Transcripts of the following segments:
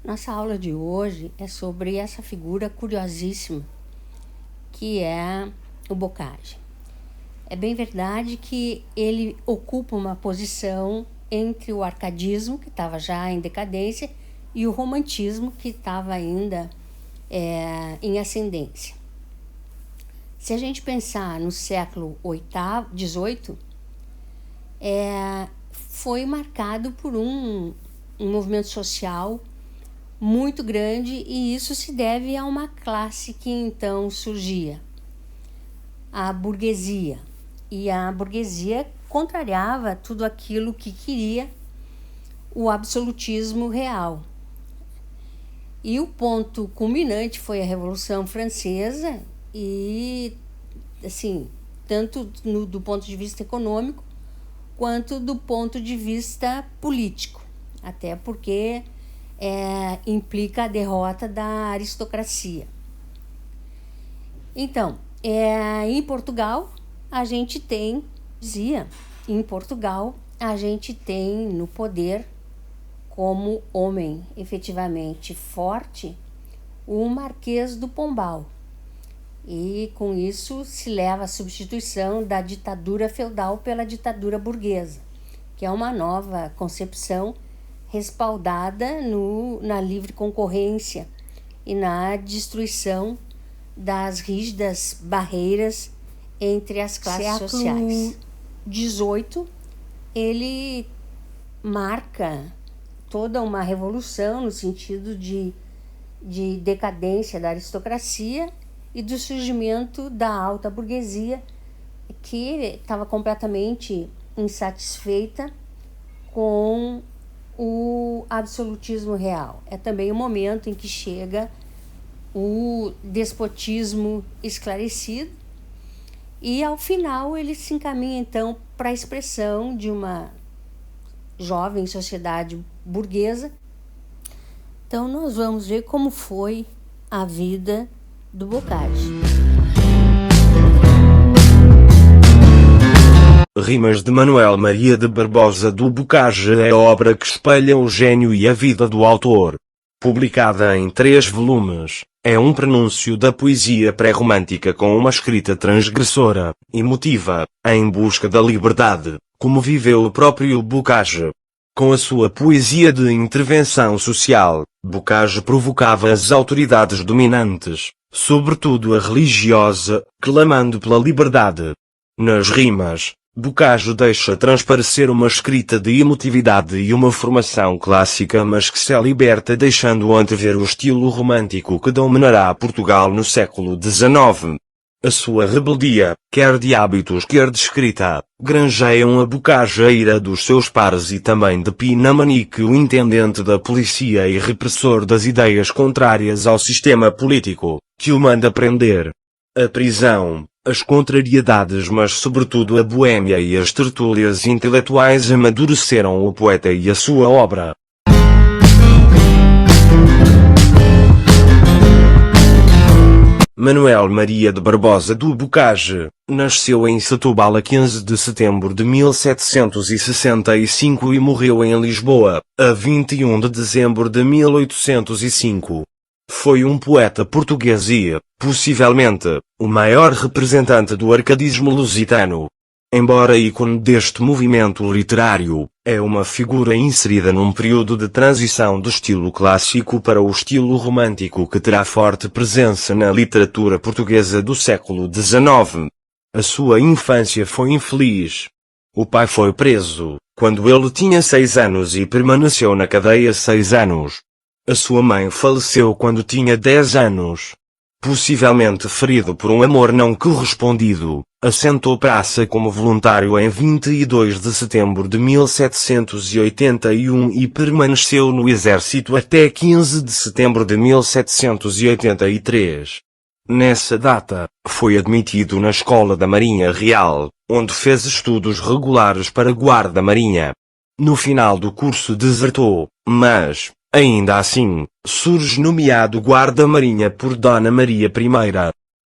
Nossa aula de hoje é sobre essa figura curiosíssima que é o Boccaccio. É bem verdade que ele ocupa uma posição entre o arcadismo, que estava já em decadência, e o romantismo, que estava ainda em ascendência. Se a gente pensar no século XVIII, foi marcado por um movimento social muito grande, e isso se deve a uma classe que então surgia, a burguesia. E a burguesia contrariava tudo aquilo que queria o absolutismo real. E o ponto culminante foi a Revolução Francesa, e assim, tanto do ponto de vista econômico quanto do ponto de vista político, até porque implica a derrota da aristocracia. Então, em Portugal a gente tem no poder, como homem efetivamente forte, o Marquês do Pombal. E com isso se leva à substituição da ditadura feudal pela ditadura burguesa, que é uma nova concepção respaldada na livre concorrência e na destruição das rígidas barreiras entre as classes sociais. O século XVIII, ele marca toda uma revolução no sentido de decadência da aristocracia e do surgimento da alta burguesia, que estava completamente insatisfeita com o absolutismo real. É também o momento em que chega o despotismo esclarecido, e ao final ele se encaminha então para a expressão de uma jovem sociedade burguesa. Então nós vamos ver como foi a vida do Boccaccio. Rimas de Manuel Maria de Barbosa do Boccaccio é a obra que espelha o gênio e a vida do autor. Publicada em 3 volumes, é um prenúncio da poesia pré-romântica com uma escrita transgressora, emotiva, em busca da liberdade, como viveu o próprio Boccaccio. Com a sua poesia de intervenção social, Boccaccio provocava as autoridades dominantes, sobretudo a religiosa, clamando pela liberdade. Nas rimas, Boccaccio deixa transparecer uma escrita de emotividade e uma formação clássica, mas que se liberta, deixando antever o estilo romântico que dominará Portugal no século XIX. A sua rebeldia, quer de hábitos quer de escrita, granjeiam a Boccaccio a ira dos seus pares e também de Pinamanique, o intendente da polícia e repressor das ideias contrárias ao sistema político, que o manda prender. A prisão, as contrariedades, mas sobretudo a boêmia e as tertúlias intelectuais amadureceram o poeta e a sua obra. Manuel Maria de Barbosa do Boccaccio nasceu em Setúbal a 15 de setembro de 1765 e morreu em Lisboa, a 21 de dezembro de 1805. Foi um poeta português e, possivelmente, o maior representante do arcadismo lusitano. Embora ícone deste movimento literário, é uma figura inserida num período de transição do estilo clássico para o estilo romântico que terá forte presença na literatura portuguesa do século XIX. A sua infância foi infeliz. O pai foi preso quando ele tinha 6 anos e permaneceu na cadeia 6 anos. A sua mãe faleceu quando tinha 10 anos. Possivelmente ferido por um amor não correspondido, assentou praça como voluntário em 22 de setembro de 1781 e permaneceu no exército até 15 de setembro de 1783. Nessa data, foi admitido na Escola da Marinha Real, onde fez estudos regulares para guarda-marinha. No final do curso desertou, mas, ainda assim, surge nomeado guarda-marinha por Dona Maria I.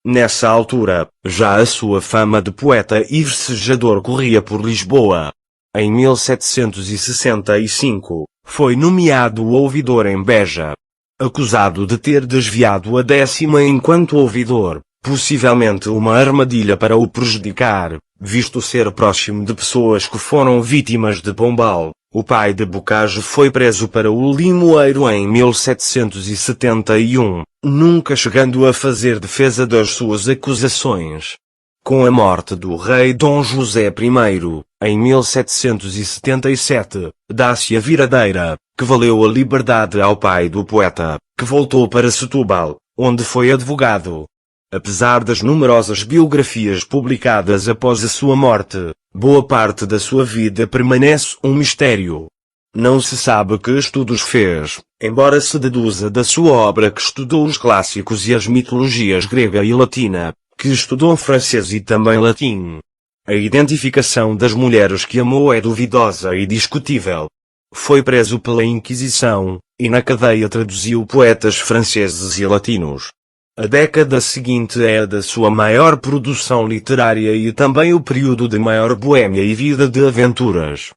Nessa altura, já a sua fama de poeta e versejador corria por Lisboa. Em 1765, foi nomeado ouvidor em Beja, acusado de ter desviado a 10ª enquanto ouvidor, possivelmente uma armadilha para o prejudicar, visto ser próximo de pessoas que foram vítimas de Pombal. O pai de Bocage foi preso para o Limoeiro em 1771, nunca chegando a fazer defesa das suas acusações. Com a morte do rei Dom José I, em 1777, dá-se a viradeira, que valeu a liberdade ao pai do poeta, que voltou para Setúbal, onde foi advogado. Apesar das numerosas biografias publicadas após a sua morte, boa parte da sua vida permanece um mistério. Não se sabe que estudos fez, embora se deduza da sua obra que estudou os clássicos e as mitologias grega e latina, que estudou francês e também latim. A identificação das mulheres que amou é duvidosa e discutível. Foi preso pela Inquisição, e na cadeia traduziu poetas franceses e latinos. A década seguinte é a da sua maior produção literária e também o período de maior boêmia e vida de aventuras.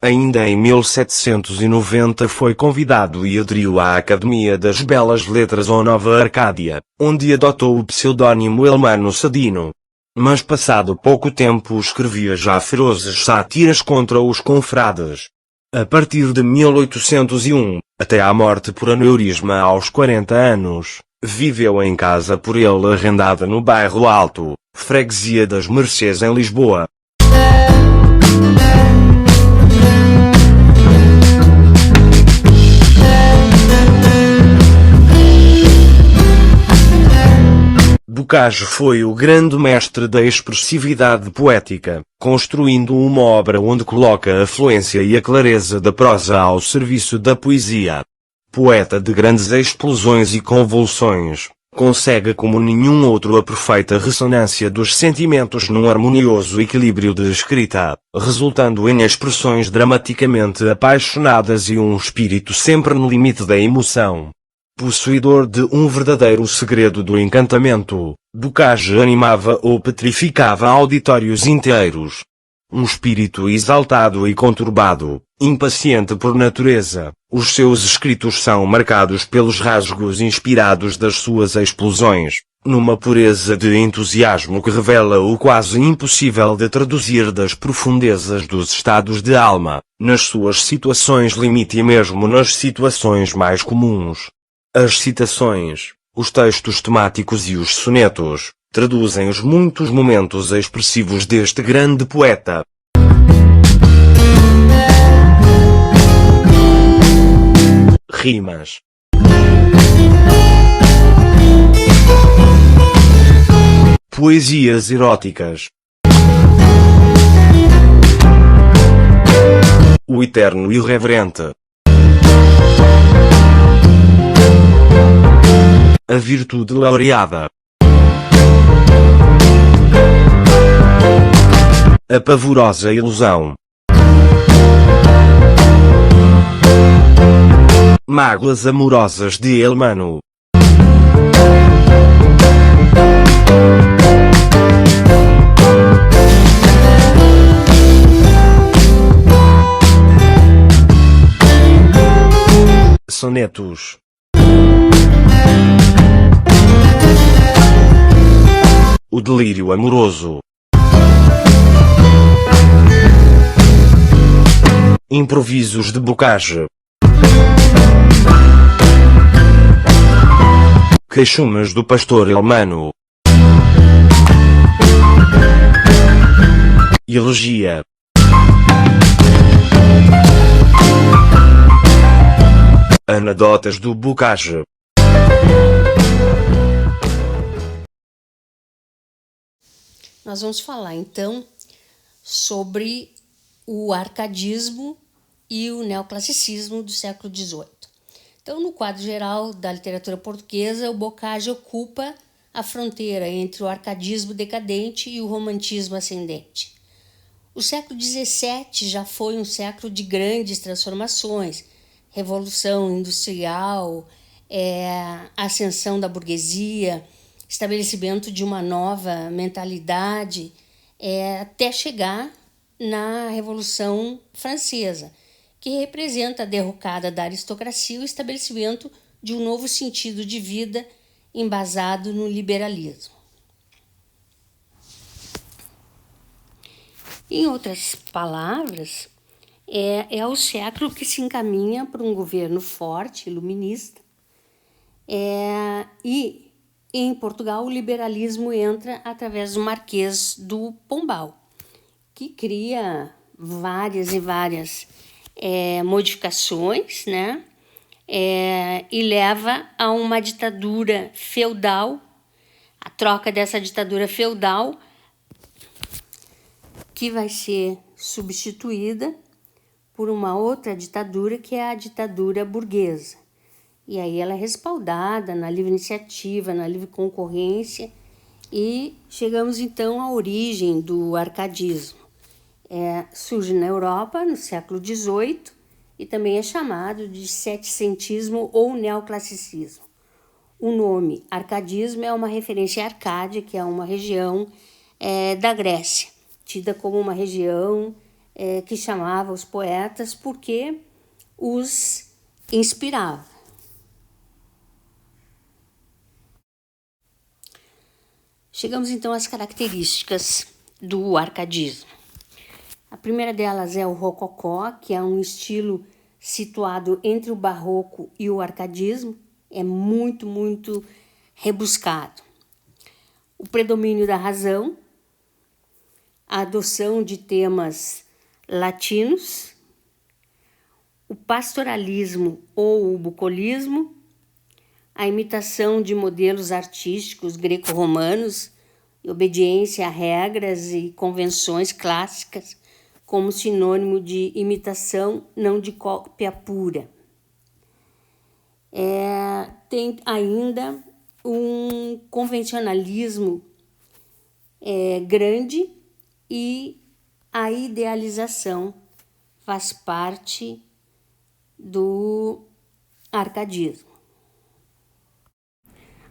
Ainda em 1790 foi convidado e aderiu à Academia das Belas Letras ou Nova Arcádia, onde adotou o pseudônimo Elmano Sadino. Mas passado pouco tempo escrevia já ferozes sátiras contra os confrades. A partir de 1801, até à morte por aneurisma aos 40 anos, viveu em casa por ele arrendada no bairro Alto, freguesia das Mercês em Lisboa. Bocage foi o grande mestre da expressividade poética, construindo uma obra onde coloca a fluência e a clareza da prosa ao serviço da poesia. Poeta de grandes explosões e convulsões, consegue como nenhum outro a perfeita ressonância dos sentimentos num harmonioso equilíbrio de escrita, resultando em expressões dramaticamente apaixonadas e um espírito sempre no limite da emoção. Possuidor de um verdadeiro segredo do encantamento, Bocage animava ou petrificava auditórios inteiros. Um espírito exaltado e conturbado, impaciente por natureza, os seus escritos são marcados pelos rasgos inspirados das suas explosões, numa pureza de entusiasmo que revela o quase impossível de traduzir das profundezas dos estados de alma, nas suas situações limite e mesmo nas situações mais comuns. As citações, os textos temáticos e os sonetos, traduzem os muitos momentos expressivos deste grande poeta. Rimas. Poesias eróticas. O eterno irreverente. A virtude laureada. A pavorosa ilusão. Mágoas amorosas de Elmano. Sonetos. O delírio amoroso. Improvisos de Bocage. Queixumes do pastor Elmano. Elegia. Anedotas do Bocage. Nós vamos falar então sobre o arcadismo e o neoclassicismo do século XVIII. Então, no quadro geral da literatura portuguesa, o Bocage ocupa a fronteira entre o arcadismo decadente e o romantismo ascendente. O século XVII já foi um século de grandes transformações, revolução industrial, ascensão da burguesia, estabelecimento de uma nova mentalidade, até chegar na Revolução Francesa, que representa a derrocada da aristocracia e o estabelecimento de um novo sentido de vida embasado no liberalismo. Em outras palavras, é o século que se encaminha para um governo forte, iluminista, e em Portugal o liberalismo entra através do Marquês do Pombal, que cria várias e várias modificações, né? E leva a uma ditadura feudal, a troca dessa ditadura feudal, que vai ser substituída por uma outra ditadura, que é a ditadura burguesa. E aí ela é respaldada na livre iniciativa, na livre concorrência, e chegamos então à origem do arcadismo. Surge na Europa no século XVIII e também é chamado de setecentismo ou neoclassicismo. O nome arcadismo é uma referência à Arcádia, que é uma região da Grécia, tida como uma região que chamava os poetas porque os inspirava. Chegamos então às características do arcadismo. A primeira delas é o rococó, que é um estilo situado entre o barroco e o arcadismo. É muito, muito rebuscado. O predomínio da razão, a adoção de temas latinos, o pastoralismo ou o bucolismo, a imitação de modelos artísticos greco-romanos, obediência a regras e convenções clássicas como sinônimo de imitação, não de cópia pura. Tem ainda um convencionalismo grande, e a idealização faz parte do arcadismo.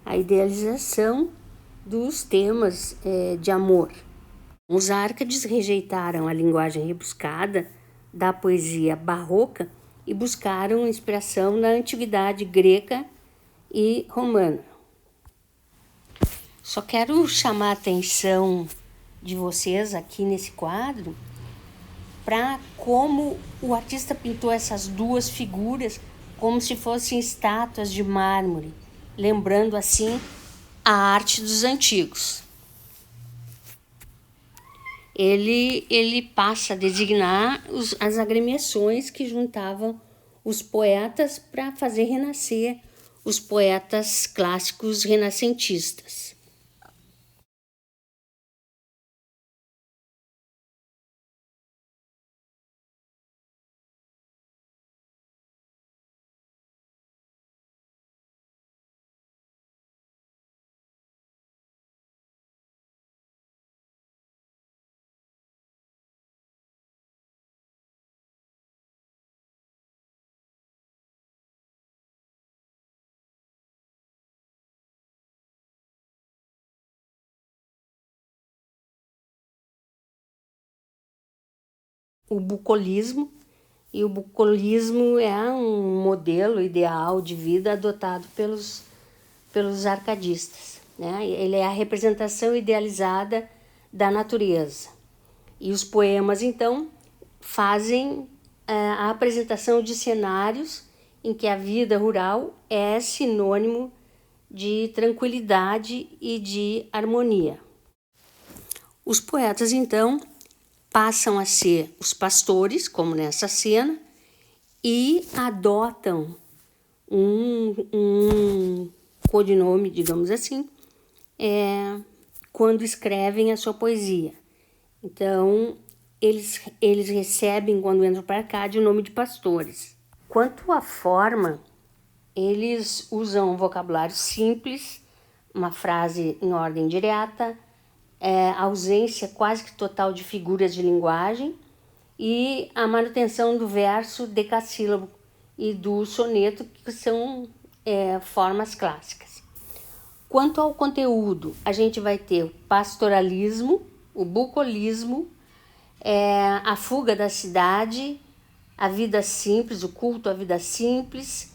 A idealização dos temas de amor. Os árcades rejeitaram a linguagem rebuscada da poesia barroca e buscaram inspiração na antiguidade greca e romana. Só quero chamar a atenção de vocês aqui nesse quadro para como o artista pintou essas duas figuras como se fossem estátuas de mármore, lembrando assim a arte dos antigos. Ele passa a designar as agremiações que juntavam os poetas para fazer renascer os poetas clássicos renascentistas. O bucolismo, e o bucolismo é um modelo ideal de vida adotado pelos arcadistas, né? Ele é a representação idealizada da natureza. E os poemas, então, fazem a apresentação de cenários em que a vida rural é sinônimo de tranquilidade e de harmonia. Os poetas, então, passam a ser os pastores, como nessa cena, e adotam um codinome, digamos assim, quando escrevem a sua poesia. Então, eles recebem, quando entram para cá, o nome de pastores. Quanto à forma, eles usam um vocabulário simples, uma frase em ordem direta, ausência quase que total de figuras de linguagem e a manutenção do verso decassílabo e do soneto, que são formas clássicas. Quanto ao conteúdo, a gente vai ter o pastoralismo, o bucolismo, a fuga da cidade, a vida simples, o culto à vida simples,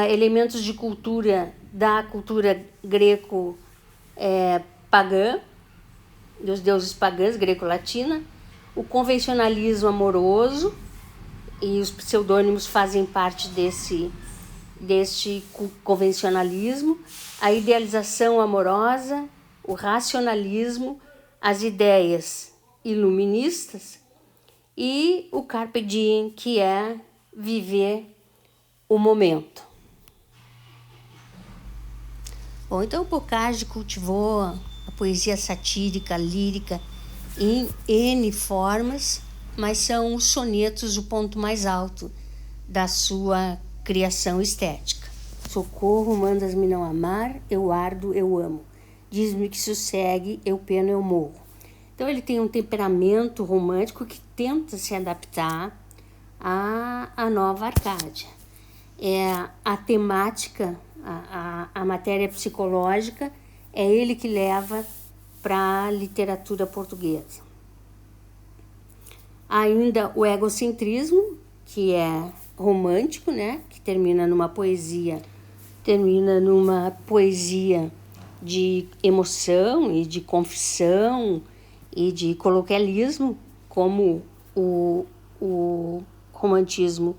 elementos de cultura da cultura greco-pagã, dos deuses pagãs, greco-latina, o convencionalismo amoroso, e os pseudônimos fazem parte deste convencionalismo, a idealização amorosa, o racionalismo, as ideias iluministas e o carpe diem, que é viver o momento. Bom, então o Bocage cultivou a poesia satírica, lírica, em N formas, mas são os sonetos o ponto mais alto da sua criação estética. Socorro, mandas-me não amar, eu ardo, eu amo. Diz-me que sossegue, eu peno, eu morro. Então ele tem um temperamento romântico que tenta se adaptar à nova Arcádia. A temática, a matéria psicológica, é ele que leva para a literatura portuguesa. Ainda o egocentrismo, que é romântico, né? Que termina numa poesia de emoção e de confissão e de coloquialismo, como o romantismo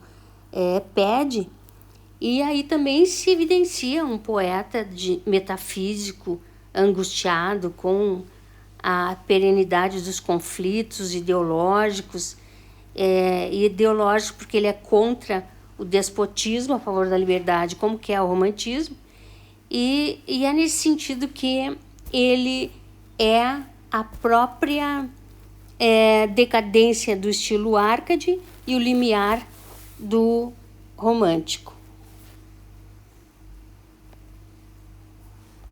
pede. E aí também se evidencia um poeta metafísico, angustiado com a perenidade dos conflitos ideológicos, porque ele é contra o despotismo, a favor da liberdade, como que é o romantismo, e é nesse sentido que ele é a própria decadência do estilo Árcade e o limiar do romântico.